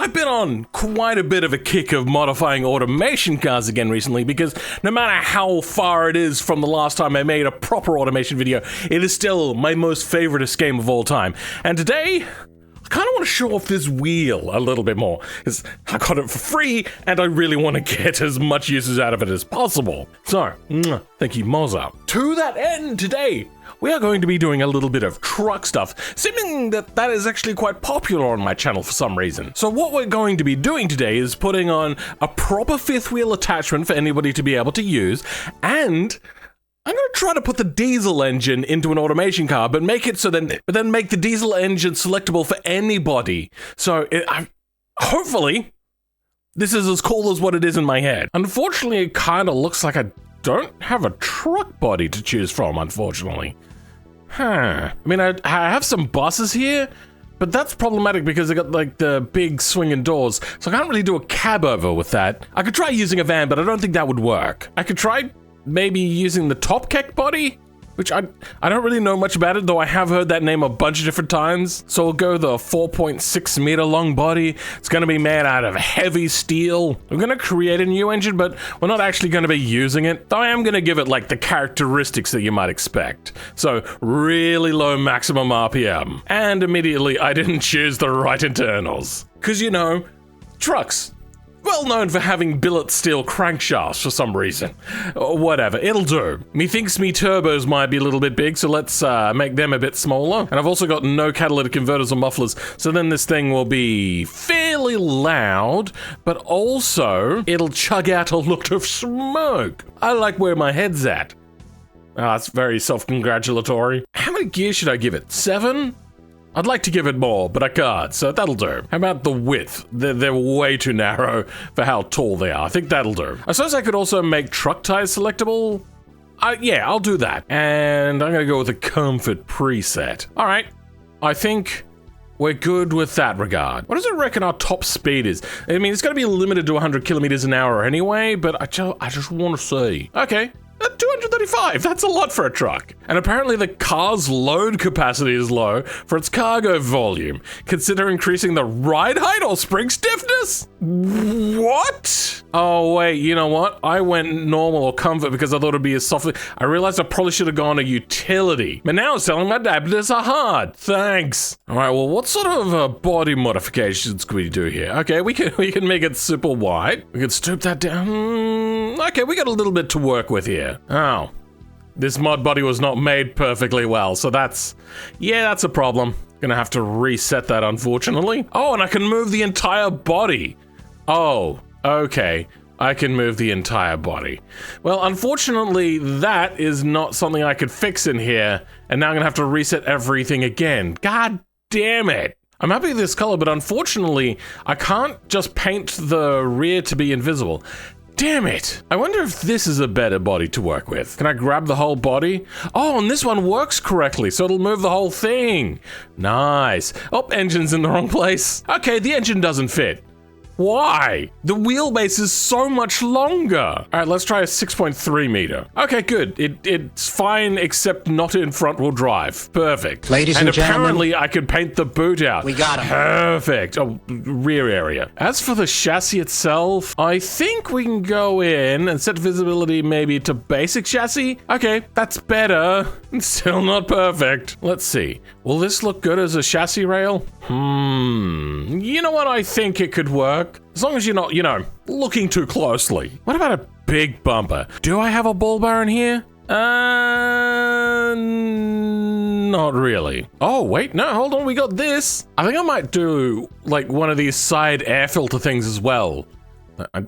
I've been on quite a bit of a kick of modifying automation cars again recently because no matter how far it is from the last time I made a proper automation video, it is still my most favoriteest game of all time. And today, I kind of want to show off this wheel a little bit more, because I got it for free, and I really want to get as much uses out of it as possible. So, thank you, Moza. To that end, today, we are going to be doing a little bit of truck stuff, seeming that is actually quite popular on my channel for some reason. So what we're going to be doing today is putting on a proper fifth wheel attachment for anybody to be able to use, and I'm going to try to put the diesel engine into an automation car, but make it so then make the diesel engine selectable for anybody. So hopefully this is as cool as what it is in my head. Unfortunately, it kind of looks like I don't have a truck body to choose from, unfortunately. I mean, I have some buses here, but that's problematic because they got like the big swinging doors, so I can't really do a cab over with that. I could try using a van, but I don't think that would work. I could try maybe using the top kek body, which I don't really know much about it, though I have heard that name a bunch of different times. So we'll go the 4.6 meter long body. It's going to be made out of heavy steel. We're going to create a new engine, but we're not actually going to be using it. Though I am going to give it like the characteristics that you might expect. So really low maximum RPM. And immediately I didn't choose the right internals. Because you know, trucks, well known for having billet steel crankshafts for some reason. Whatever, it'll do. Methinks me turbos might be a little bit big, so let's make them a bit smaller. And I've also got no catalytic converters or mufflers, so then this thing will be fairly loud, but also it'll chug out a lot of smoke. I like where my head's at. That's very self-congratulatory. How many gears should I give it? 7? I'd like to give it more, but I can't, so that'll do. How about the width? They're way too narrow for how tall they are. I think that'll do. I suppose I could also make truck tires selectable. Yeah, I'll do that. And I'm gonna go with a comfort preset. All right, I think we're good with that regard. What does it reckon our top speed is? I mean, it's gonna be limited to 100 kilometers an hour anyway, but I just want to see. Okay. 235, that's a lot for a truck. And apparently the car's load capacity is low for its cargo volume. Consider increasing the ride height or spring stiffness? What? Oh wait, you know what? I went normal or comfort because I thought it'd be as softly. I realized I probably should have gone a utility. But now it's telling my adapters are hard. Thanks. All right, well, what sort of body modifications can we do here? Okay, we can make it super wide. We can stoop that down. Okay, we got a little bit to work with here. Oh, this mod body was not made perfectly well, so that's a problem. Gonna have to reset that, unfortunately. Oh, and I can move the entire body. Oh, okay. I can move the entire body. Well, unfortunately, that is not something I could fix in here, and now I'm gonna have to reset everything again. God damn it. I'm happy with this color, but unfortunately, I can't just paint the rear to be invisible. Damn it! I wonder if this is a better body to work with. Can I grab the whole body? Oh, and this one works correctly, so it'll move the whole thing. Nice. Oh, engine's in the wrong place. Okay, the engine doesn't fit. Why? The wheelbase is so much longer. All right, let's try a 6.3 meter. Okay, good. It's fine, except not in front wheel drive. Perfect. Ladies and gentlemen, apparently I could paint the boot out. We got him. Perfect. Oh, rear area. As for the chassis itself, I think we can go in and set visibility maybe to basic chassis. Okay, that's better. Still not perfect. Let's see. Will this look good as a chassis rail? You know what? I think it could work. As long as you're not, you know, looking too closely. What about a big bumper? Do I have a ball bar in here? Not really. Oh, wait, no, hold on, we got this. I think I might do, like, one of these side air filter things as well. I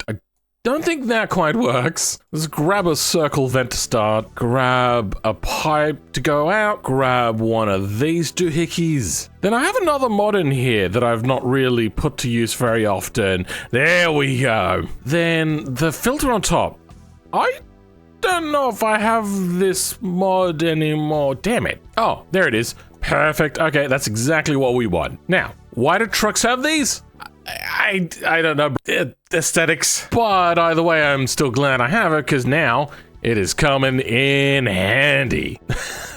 don't think that quite works. Let's grab a circle vent to start, grab a pipe to go out, grab one of these doohickeys. Then I have another mod in here that I've not really put to use very often. There we go. Then the filter on top. I don't know if I have this mod anymore. Damn it. Oh, there it is. Perfect. Okay, that's exactly what we want. Now, why do trucks have these? I don't know, aesthetics. But either way, I'm still glad I have it, because now it is coming in handy.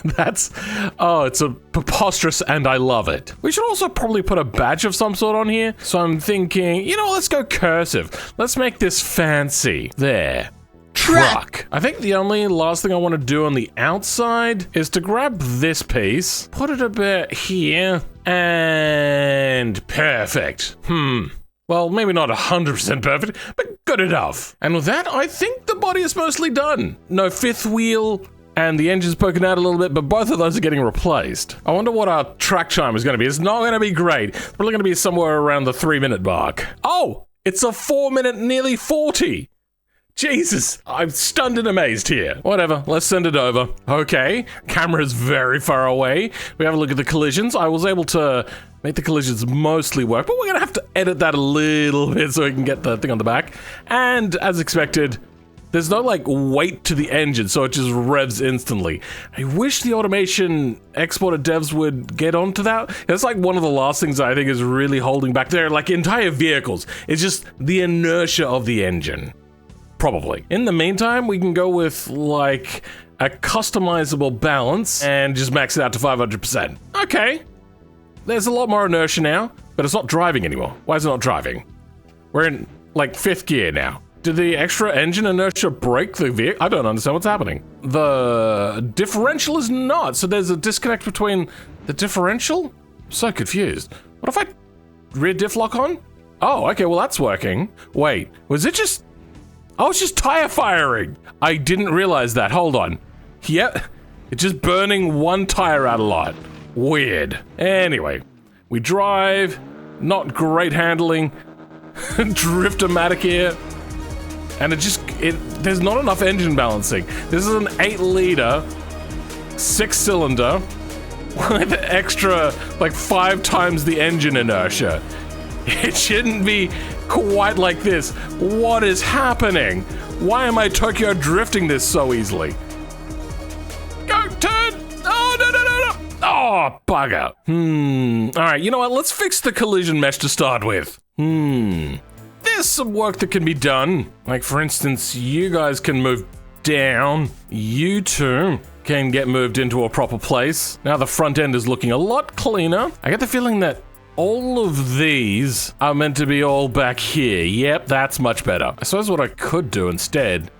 it's a preposterous and I love it. We should also probably put a badge of some sort on here. So I'm thinking, let's go cursive. Let's make this fancy. There. Truck. I think the only last thing I want to do on the outside is to grab this piece, put it a bit here, and perfect. Well, maybe not 100% perfect, but good enough. And with that, I think the body is mostly done. No fifth wheel, and the engine's poking out a little bit, but both of those are getting replaced. I wonder what our track time is going to be. It's not going to be great. It's probably going to be somewhere around the 3-minute mark. Oh, it's a 4-minute, nearly 40. Jesus, I'm stunned and amazed here. Whatever, let's send it over. Okay, camera's very far away. We have a look at the collisions. I was able to make the collisions mostly work, but we're gonna have to edit that a little bit so we can get the thing on the back. And as expected, there's no weight to the engine, so it just revs instantly. I wish the automation exporter devs would get onto that. That's one of the last things I think is really holding back their entire vehicles. It's just the inertia of the engine. Probably. In the meantime, we can go with a customizable balance and just max it out to 500%. Okay. There's a lot more inertia now, but it's not driving anymore. Why is it not driving? We're in 5th gear now. Did the extra engine inertia break the vehicle? I don't understand what's happening. The differential is not, so there's a disconnect between the differential? I'm so confused. What if I rear diff lock on? Oh, okay, well that's working. Wait, was it just... Oh, it's just tire firing. I didn't realize that. Hold on. Yep. It's just burning one tire out a lot. Weird. Anyway, we drive. Not great handling. Drift-o-matic here. And there's not enough engine balancing. This is an 8-liter, 6-cylinder with extra, 5 times the engine inertia. It shouldn't be quite like this. What is happening? Why am I Tokyo drifting this so easily? Go, turn! Oh, no. Oh, bugger. Alright, you know what? Let's fix the collision mesh to start with. There's some work that can be done. For instance, you guys can move down. You two can get moved into a proper place. Now the front end is looking a lot cleaner. I get the feeling that all of these are meant to be all back here. Yep, that's much better. I suppose what I could do instead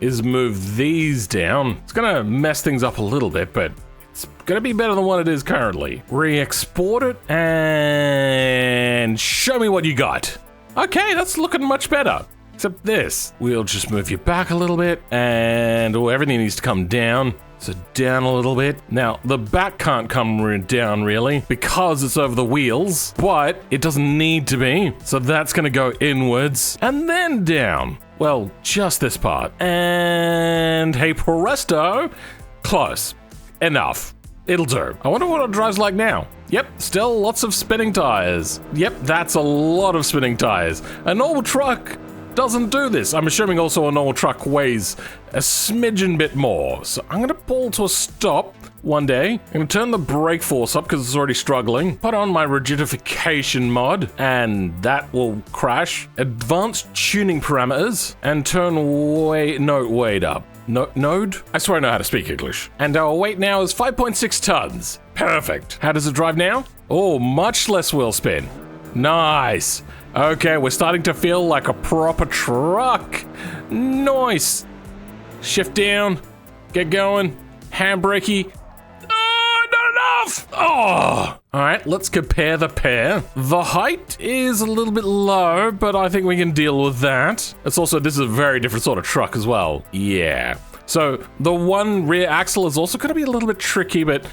is move these down. It's gonna mess things up a little bit, but it's gonna be better than what it is currently. Re-export it and show me what you got. Okay, that's looking much better. Except this. We'll just move you back a little bit and everything needs to come down. So down a little bit. Now, the back can't come down really because it's over the wheels, but it doesn't need to be. So that's gonna go inwards and then down. Well, just this part. And hey presto, close. Enough. It'll do. I wonder what it drives like now. Yep, still lots of spinning tires. Yep, that's a lot of spinning tires. A normal truck doesn't do this. I'm assuming also a normal truck weighs a smidgen bit more. So I'm gonna pull to a stop one day. I'm gonna turn the brake force up because it's already struggling. Put on my rigidification mod and that will crash. Advanced tuning parameters and turn weight up. Node? I swear I know how to speak English. And our weight now is 5.6 tons. Perfect. How does it drive now? Oh, much less wheel spin. Nice. Okay, we're starting to feel like a proper truck. Nice. Shift down. Get going. Handbrakey. Oh, not enough. Oh. All right, let's compare the pair. The height is a little bit low, but I think we can deal with that. It's also, this is a very different sort of truck as well. Yeah. So the one rear axle is also going to be a little bit tricky, but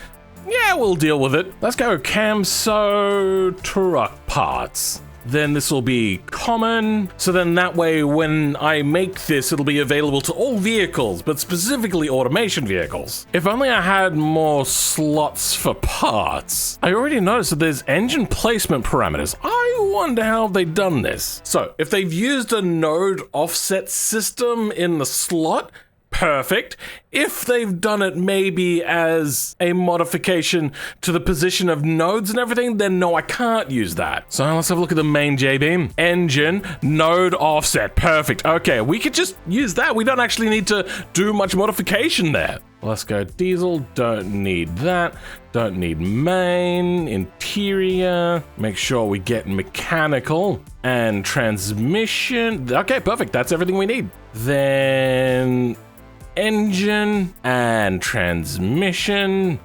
yeah, we'll deal with it. Let's go Camso truck parts. Then this will be common. So then that way, when I make this, it'll be available to all vehicles, but specifically automation vehicles. If only I had more slots for parts. I already noticed that there's engine placement parameters. I wonder how they've done this. So if they've used a node offset system in the slot, perfect. If they've done it maybe as a modification to the position of nodes and everything, then no, I can't use that. So let's have a look at the main J-beam. Engine, node offset, perfect. Okay, we could just use that. We don't actually need to do much modification there. Let's go diesel. Don't need that. Don't need main. Interior. Make sure we get mechanical. And transmission. Okay, perfect. That's everything we need. Then engine and transmission.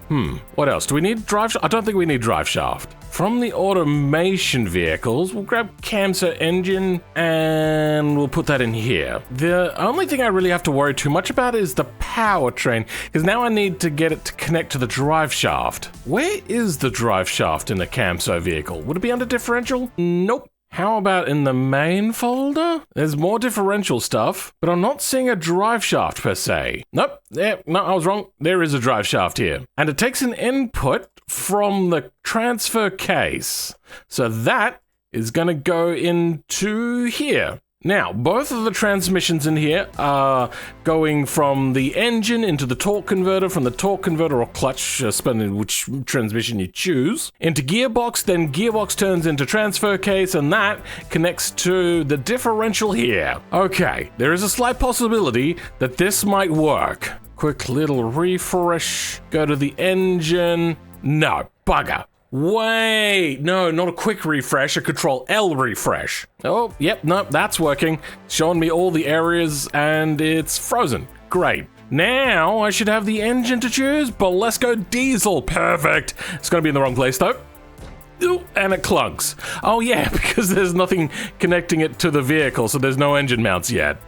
What else? Do we need drive shaft? I don't think we need drive shaft. From the automation vehicles, we'll grab Camso engine and we'll put that in here. The only thing I really have to worry too much about is the powertrain, because now I need to get it to connect to the drive shaft. Where is the drive shaft in the Camso vehicle? Would it be under differential? Nope. How about in the main folder? There's more differential stuff, but I'm not seeing a drive shaft per se. Nope, no, I was wrong. There is a drive shaft here. And it takes an input from the transfer case. So that is gonna go into here. Now, both of the transmissions in here are going from the engine into the torque converter, from the torque converter or clutch, depending which transmission you choose, into gearbox, then gearbox turns into transfer case, and that connects to the differential here. Okay, there is a slight possibility that this might work. Quick little refresh, go to the engine. No, bugger. Wait, no, not a quick refresh, a Control L refresh. Oh, yep, no, that's working. Showing me all the areas and it's frozen. Great. Now I should have the engine to choose, but let's go diesel. Perfect. It's gonna be in the wrong place though. Ooh, and it clunks. Oh yeah, because there's nothing connecting it to the vehicle, so there's no engine mounts yet.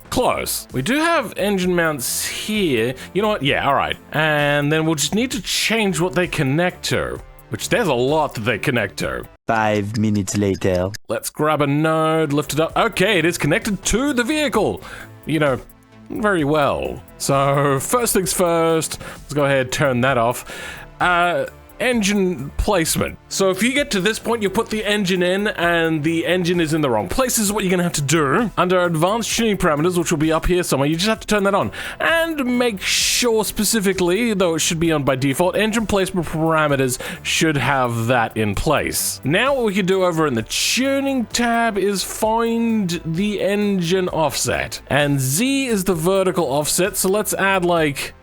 Close. We do have engine mounts here. You know what? Yeah, all right. And then we'll just need to change what they connect to, which there's a lot that they connect to. 5 minutes later. Let's grab a node, lift it up. Okay, it is connected to the vehicle. You know, very well. So first things first, let's go ahead and turn that off. Engine placement. So if you get to this point, you put the engine in and the engine is in the wrong place. This is what you're gonna have to do. Under advanced tuning parameters, which will be up here somewhere, you just have to turn that on. And make sure specifically, though it should be on by default, engine placement parameters should have that in place. Now what we can do over in the tuning tab is find the engine offset. And Z is the vertical offset, so let's add like,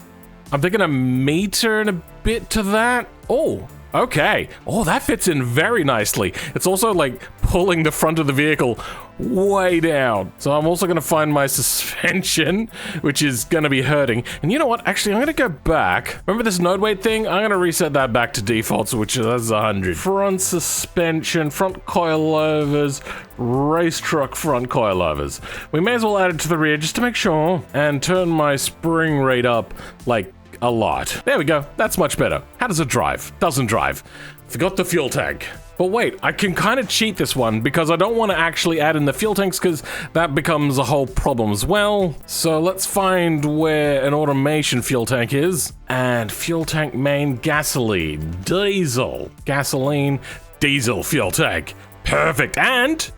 I'm thinking a meter and a bit to that. Oh, okay. Oh, that fits in very nicely. It's also like pulling the front of the vehicle way down. So I'm also gonna find my suspension, which is gonna be hurting. And you know what? Actually, I'm gonna go back. Remember this node weight thing? I'm gonna reset that back to default, which is 100. Front suspension, front coilovers, race truck front coilovers. We may as well add it to the rear just to make sure and turn my spring rate up like a lot. There we go. That's much better. How does it drive? Doesn't drive. Forgot the fuel tank. But wait, I can kind of cheat this one because I don't want to actually add in the fuel tanks because that becomes a whole problem as well. So let's find where an automation fuel tank is. And fuel tank main gasoline, diesel, gasoline, diesel fuel tank. Perfect. And,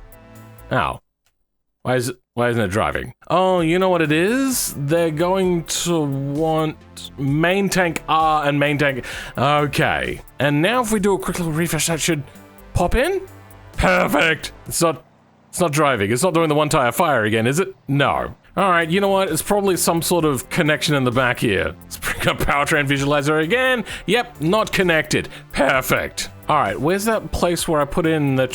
oh, why isn't it driving? Oh, you know what it is? They're going to want main tank R and main tank. Okay. And now if we do a quick little refresh, that should pop in. Perfect. It's not driving. It's not doing the one tire fire again, is it? No. All right, you know what? It's probably some sort of connection in the back here. Let's bring up powertrain visualizer again. Yep, not connected. Perfect. All right, where's that place where I put in the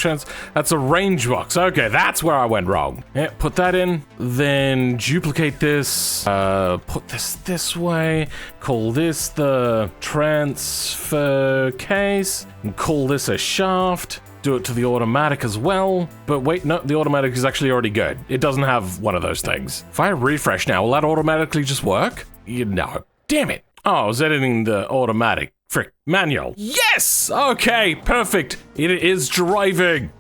that's a range box. Okay, that's where I went wrong. Yeah, put that in, then duplicate this, put this way, call this the transfer case, and call this a shaft. Do it to the automatic as well. But wait, no, the automatic is actually already good. It doesn't have one of those things. If I refresh now, will that automatically just work? No. Damn it. Oh, I was editing the automatic. Frick. Manual. Yes! Okay, perfect. It is driving.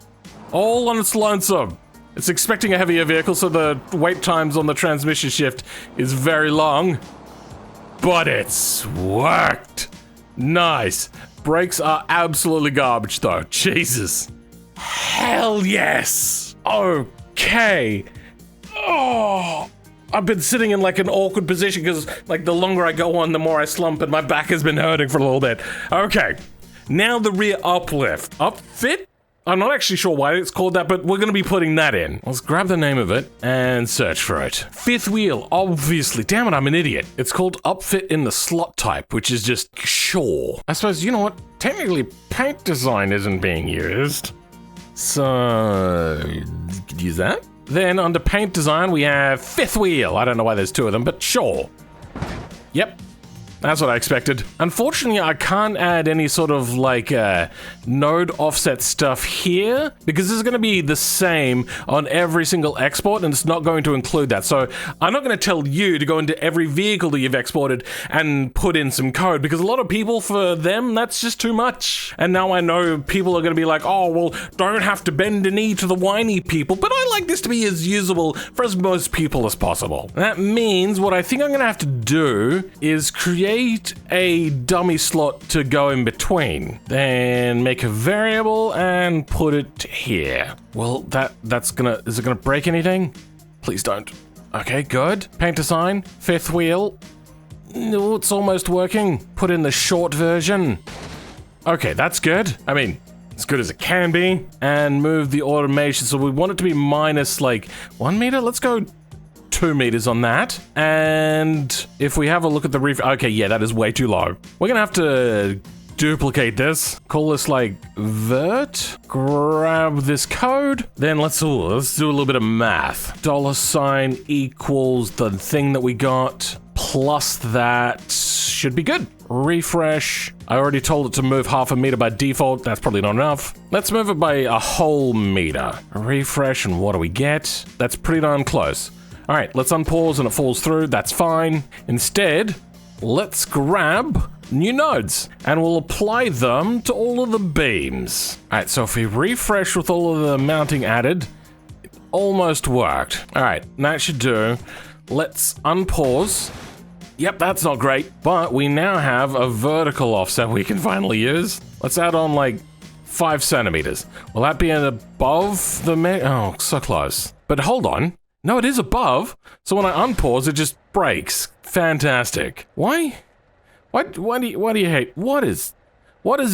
All on its lonesome. It's expecting a heavier vehicle, so the wait times on the transmission shift is very long. But it's worked. Nice. Brakes are absolutely garbage though. Jesus. Hell yes. Okay. Oh, I've been sitting in like an awkward position because like the longer I go on, the more I slump and my back has been hurting for a little bit. Okay. Now the rear uplift. Upfit? I'm not actually sure why it's called that, but we're going to be putting that in. Let's grab the name of it and search for it. Fifth wheel, obviously. Damn it, I'm an idiot. It's called upfit in the slot type, which is just sure. I suppose, you know what? Technically, paint design isn't being used. So, you could use that. Then under paint design, we have fifth wheel. I don't know why there's two of them, but sure. Yep. That's what I expected. Unfortunately, I can't add any sort of like node offset stuff here because this is going to be the same on every single export and it's not going to include that. So I'm not going to tell you to go into every vehicle that you've exported and put in some code because a lot of people, for them, that's just too much. And now I know people are going to be like, oh, well, don't have to bend a knee to the whiny people, but I like this to be as usable for as most people as possible. That means what I think I'm going to have to do is create a dummy slot to go in between, then make a variable and put it here. Well, is it gonna break anything? Please don't. Okay, good. Paint design, fifth wheel. No, it's almost working. Put in the short version. Okay, that's good. I mean, as good as it can be. And move the automation. So we want it to be minus like 1 meter. Let's go 2 meters on that. And if we have a look at the okay, yeah, that is way too low. We're gonna have to duplicate this. Call this like vert. Grab this code. Then let's do a little bit of math. $sign equals the thing that we got plus that should be good. Refresh. I already told it to move half a meter by default. That's probably not enough. Let's move it by a whole meter. Refresh, and what do we get? That's pretty darn close. All right, let's unpause and it falls through. That's fine. Instead, let's grab new nodes and we'll apply them to all of the beams. All right, so if we refresh with all of the mounting added, it almost worked. All right, that should do. Let's unpause. Yep, that's not great, but we now have a vertical offset we can finally use. Let's add on like 5 centimeters. Will that be above the oh, so close. But hold on. No, it is above. So when I unpause, it just breaks. Fantastic. Why do you hate? What is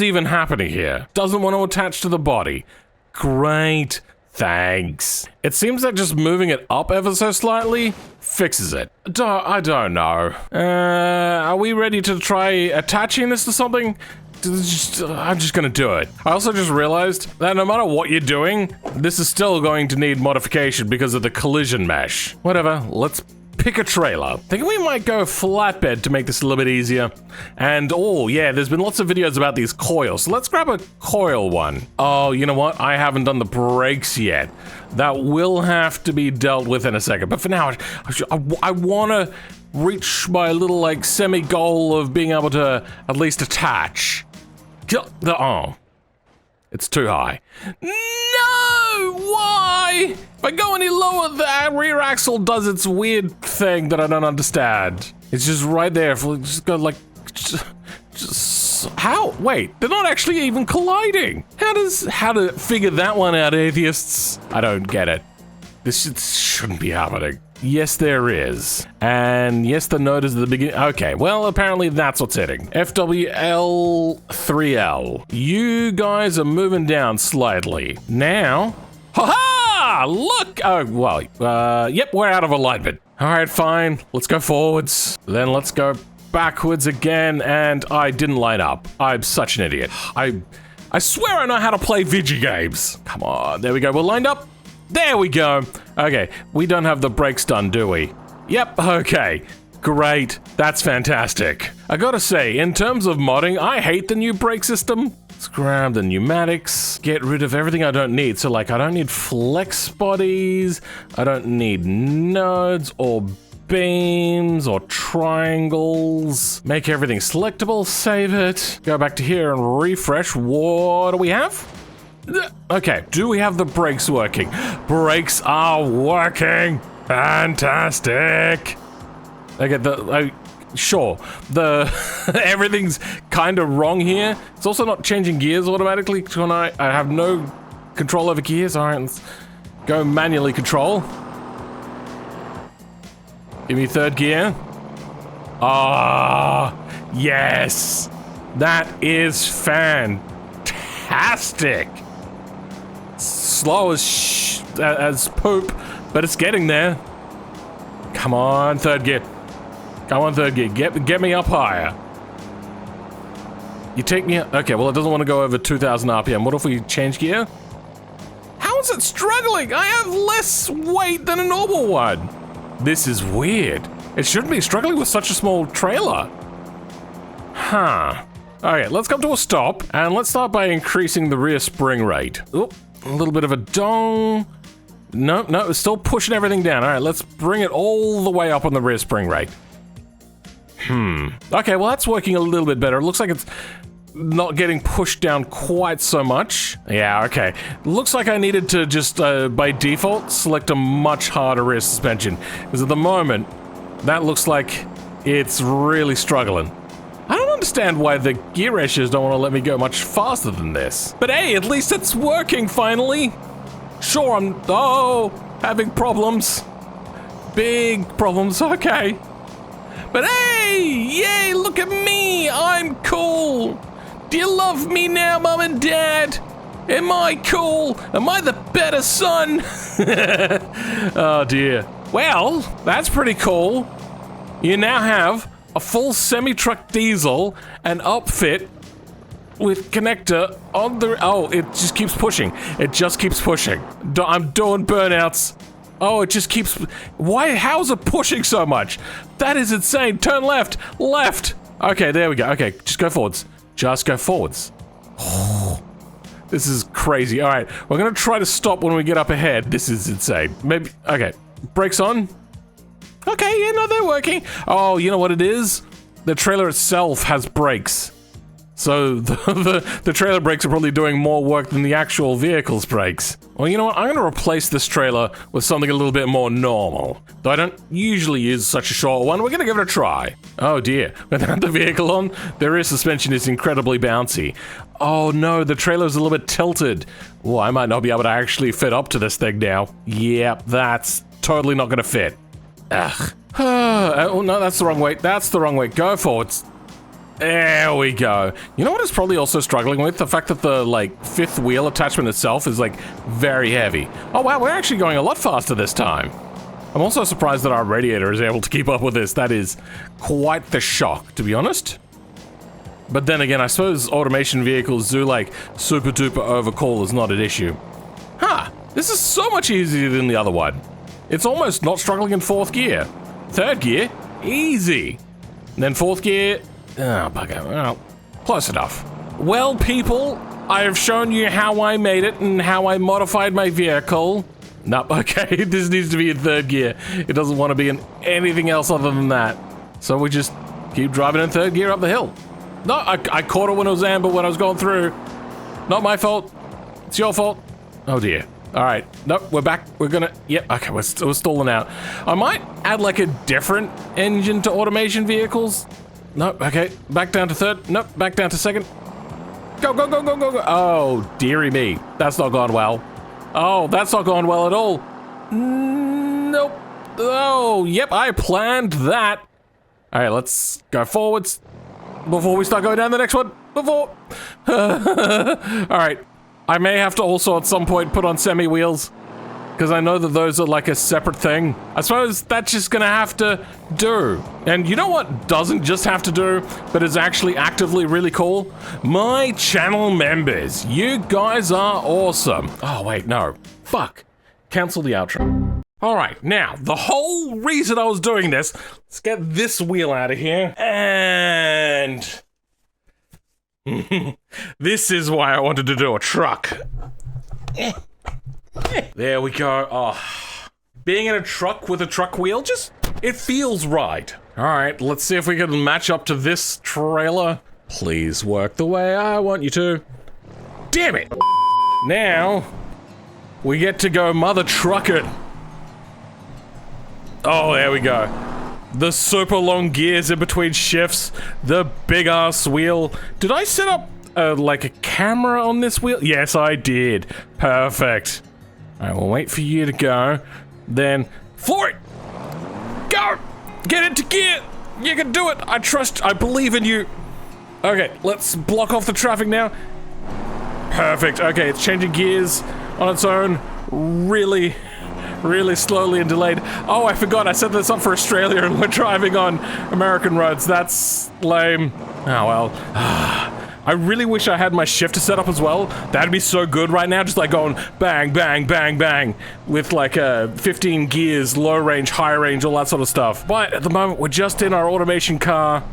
even happening here? Doesn't want to attach to the body. Great. Thanks. It seems that just moving it up ever so slightly fixes it. I don't know. Are we ready to try attaching this to something? I'm just gonna do it. I also just realized that no matter what you're doing, this is still going to need modification because of the collision mesh. Whatever, let's pick a trailer. Think we might go flatbed to make this a little bit easier. And oh yeah, there's been lots of videos about these coils. So let's grab a coil one. Oh, you know what? I haven't done the brakes yet. That will have to be dealt with in a second. But for now, I wanna reach my little like semi-goal of being able to at least attach. Oh, it's too high. No! Why? If I go any lower, the rear axle does its weird thing that I don't understand. It's just right there. If we just go like, just how? Wait, they're not actually even colliding. How to figure that one out, atheists? I don't get it. This shouldn't be happening. Yes, there is. And yes, the node is at the beginning. Okay, well, apparently that's what's hitting. FWL3L. You guys are moving down slightly. Now, ha-ha! Look! Oh, well, yep, we're out of alignment. All right, fine. Let's go forwards. Then let's go backwards again, and I didn't line up. I'm such an idiot. I swear I know how to play video games. Come on, there we go. We're lined up. There we go. Okay, we don't have the brakes done, do we? Yep, okay. Great, that's fantastic. I gotta say, in terms of modding, I hate the new brake system. Let's grab the pneumatics, get rid of everything I don't need. So like, I don't need flex bodies, I don't need nodes or beams or triangles. Make everything selectable, save it. Go back to here and refresh. What do we have? Okay, do we have the brakes working? Brakes are working! Fantastic! Okay, sure, everything's kind of wrong here. It's also not changing gears automatically when I have no control over gears. All right, let's go manually control. Give me third gear. Ah, yes! That is fantastic! slow as poop, but it's getting there. Come on, third gear. Come on, third gear. Get me up higher. You take me... Okay, well, it doesn't want to go over 2,000 RPM. What if we change gear? How is it struggling? I have less weight than a normal one. This is weird. It shouldn't be struggling with such a small trailer. Huh. Okay, let's come to a stop, and let's start by increasing the rear spring rate. Oh, a little bit of a dong. No, it's still pushing everything down. All right, let's bring it all the way up on the rear spring rate. Okay, well, that's working a little bit better. It looks like it's not getting pushed down quite so much. Yeah, okay. Looks like I needed to just, by default, select a much harder rear suspension. Because at the moment, that looks like it's really struggling. I don't understand why the gear ratios don't want to let me go much faster than this. But hey, at least it's working finally. Sure, I'm, having problems. Big problems, okay. But hey, yay, look at me, I'm cool. Do you love me now, Mum and Dad? Am I cool? Am I the better son? Oh dear. Well, that's pretty cool. You now have a full semi-truck diesel and upfit with connector on the... Oh, it just keeps pushing. It just keeps pushing. I'm doing burnouts. Oh, it just keeps... Why? How's it pushing so much? That is insane. Turn left. Left. Okay, there we go. Okay, just go forwards. Just go forwards. Oh, this is crazy. All right, we're going to try to stop when we get up ahead. This is insane. Maybe... Okay, brakes on. Okay, yeah, no, they're working. Oh, you know what it is? The trailer itself has brakes. So the trailer brakes are probably doing more work than the actual vehicle's brakes. Well, you know what? I'm going to replace this trailer with something a little bit more normal. Though I don't usually use such a short one, we're going to give it a try. Oh dear, without the vehicle on, the rear suspension is incredibly bouncy. Oh no, the trailer's a little bit tilted. Oh, I might not be able to actually fit up to this thing now. Yep, that's totally not going to fit. Ugh. Oh no, that's the wrong way. That's the wrong way. Go forwards. There we go. You know what is probably also struggling with? The fact that the, like, fifth wheel attachment itself is, like, very heavy. Oh wow, we're actually going a lot faster this time. I'm also surprised that our radiator is able to keep up with this. That is quite the shock, to be honest. But then again, I suppose automation vehicles do, like, super duper overcall is not an issue. Huh, this is so much easier than the other one. It's almost not struggling in fourth gear. Third gear, easy. And then fourth gear, oh, bugger, well, close enough. Well, people, I have shown you how I made it and how I modified my vehicle. Nope, okay, this needs to be in third gear. It doesn't want to be in anything else other than that. So we just keep driving in third gear up the hill. No, I caught it when it was amber when I was going through. Not my fault. It's your fault. Oh dear. All right, nope, we're back. We're gonna, yep, okay, we're stalling out. I might add like a different engine to automation vehicles. Nope, okay, back down to third. Nope, back down to second. Go, go, go, go, go, go. Oh, dearie me, that's not gone well. Oh, that's not gone well at all. Nope. Oh, yep, I planned that. All right, let's go forwards before we start going down the next one. Before. All right. I may have to also at some point put on semi-wheels, because I know that those are like a separate thing. I suppose that's just gonna have to do. And you know what doesn't just have to do, but is actually actively really cool? My channel members. You guys are awesome. Oh wait, no. Fuck. Cancel the outro. Alright, now, the whole reason I was doing this, let's get this wheel out of here, and... this is why I wanted to do a truck. There we go. Oh, being in a truck with a truck wheel, just, it feels right. All right, let's see if we can match up to this trailer. Please work the way I want you to. Damn it. Now, we get to go mother truck it. Oh, there we go. The super long gears in between shifts, the big ass wheel. Did I set up like a camera on this wheel? Yes, I did. Perfect. All right, we'll wait for you to go. Then floor it. Go. Get into gear. You can do it. I trust. I believe in you. Okay, let's block off the traffic now. Perfect. Okay, it's changing gears on its own, really slowly and delayed. Oh, I forgot, I set this up for Australia and we're driving on American roads. That's lame. Oh well. I really wish I had my shifter set up as well. That'd be so good right now, just like going bang, bang, bang, bang, with like 15 gears, low range, high range, all that sort of stuff. But at the moment, we're just in our automation car,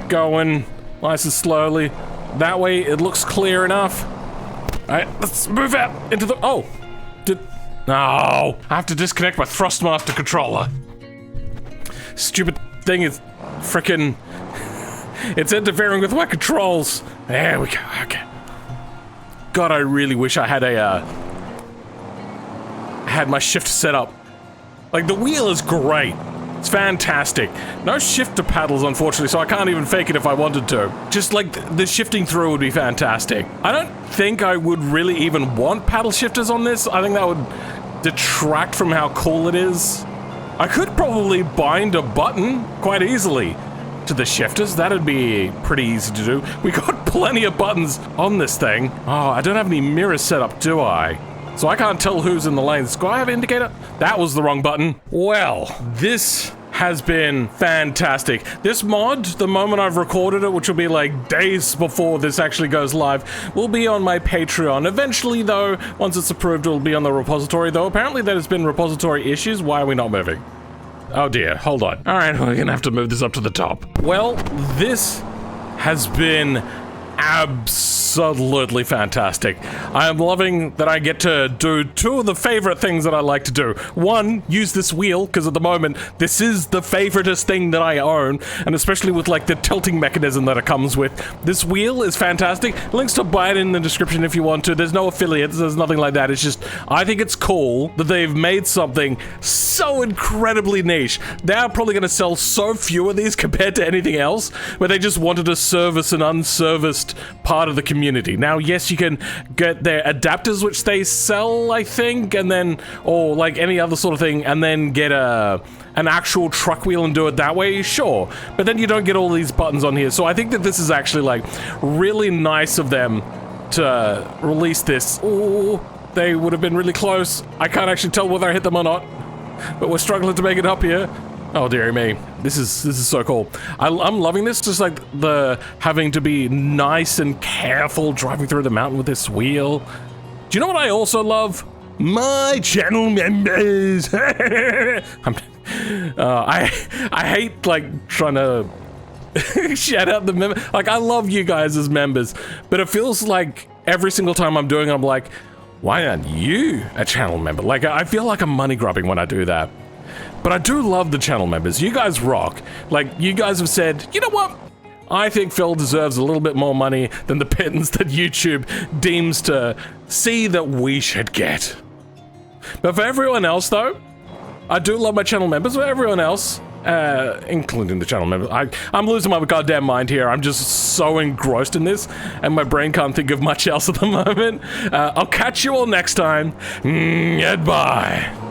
going nice and slowly. That way, it looks clear enough. All right, let's move out into the, oh, no, I have to disconnect my Thrustmaster controller. Stupid thing is frickin', it's interfering with my controls. There we go, okay. God, I really wish I had had my shift set up. Like, the wheel is great. It's fantastic. No shifter paddles, unfortunately, so I can't even fake it if I wanted to. Just, like, the shifting through would be fantastic. I don't think I would really even want paddle shifters on this. I think that would detract from how cool it is. I could probably bind a button quite easily to the shifters. That'd be pretty easy to do. We got plenty of buttons on this thing. Oh, I don't have any mirrors set up, do I? So I can't tell who's in the lanes. Do I have an indicator? That was the wrong button. Well, this has been fantastic. This mod, the moment I've recorded it, which will be like days before this actually goes live, will be on my Patreon. Eventually, though, once it's approved, it'll be on the repository, though apparently there's been repository issues. Why are we not moving? Oh dear, hold on. All right, we're gonna have to move this up to the top. Well, this has been absolutely fantastic. I am loving that I get to do two of the favorite things that I like to do. One, use this wheel, because at the moment, this is the favoritest thing that I own, and especially with like the tilting mechanism that it comes with. This wheel is fantastic. Links to buy it in the description if you want to. There's no affiliates, there's nothing like that. It's just, I think it's cool that they've made something so incredibly niche. They're probably gonna sell so few of these compared to anything else, where they just wanted to service an unserviced part of the community. Now, yes, you can get their adapters, which they sell, I think, and then, or like any other sort of thing, and then get an actual truck wheel and do it that way, sure. But then you don't get all these buttons on here. So I think that this is actually like really nice of them to release this. Ooh, they would have been really close. I can't actually tell whether I hit them or not, but we're struggling to make it up here. Oh dearie me, this is so cool. I'm loving this, just like the having to be nice and careful driving through the mountain with this wheel. Do you know what I also love? My channel members. I hate like trying to shout out the members. Like, I love you guys as members, but it feels like every single time I'm doing it, I'm like, why aren't you a channel member? Like, I feel like I'm money grubbing when I do that. But I do love the channel members. You guys rock. Like, you guys have said, you know what? I think Phil deserves a little bit more money than the pittance that YouTube deems to see that we should get. But for everyone else, though, I do love my channel members. For everyone else, including the channel members, I'm losing my goddamn mind here. I'm just so engrossed in this, and my brain can't think of much else at the moment. I'll catch you all next time. Goodbye.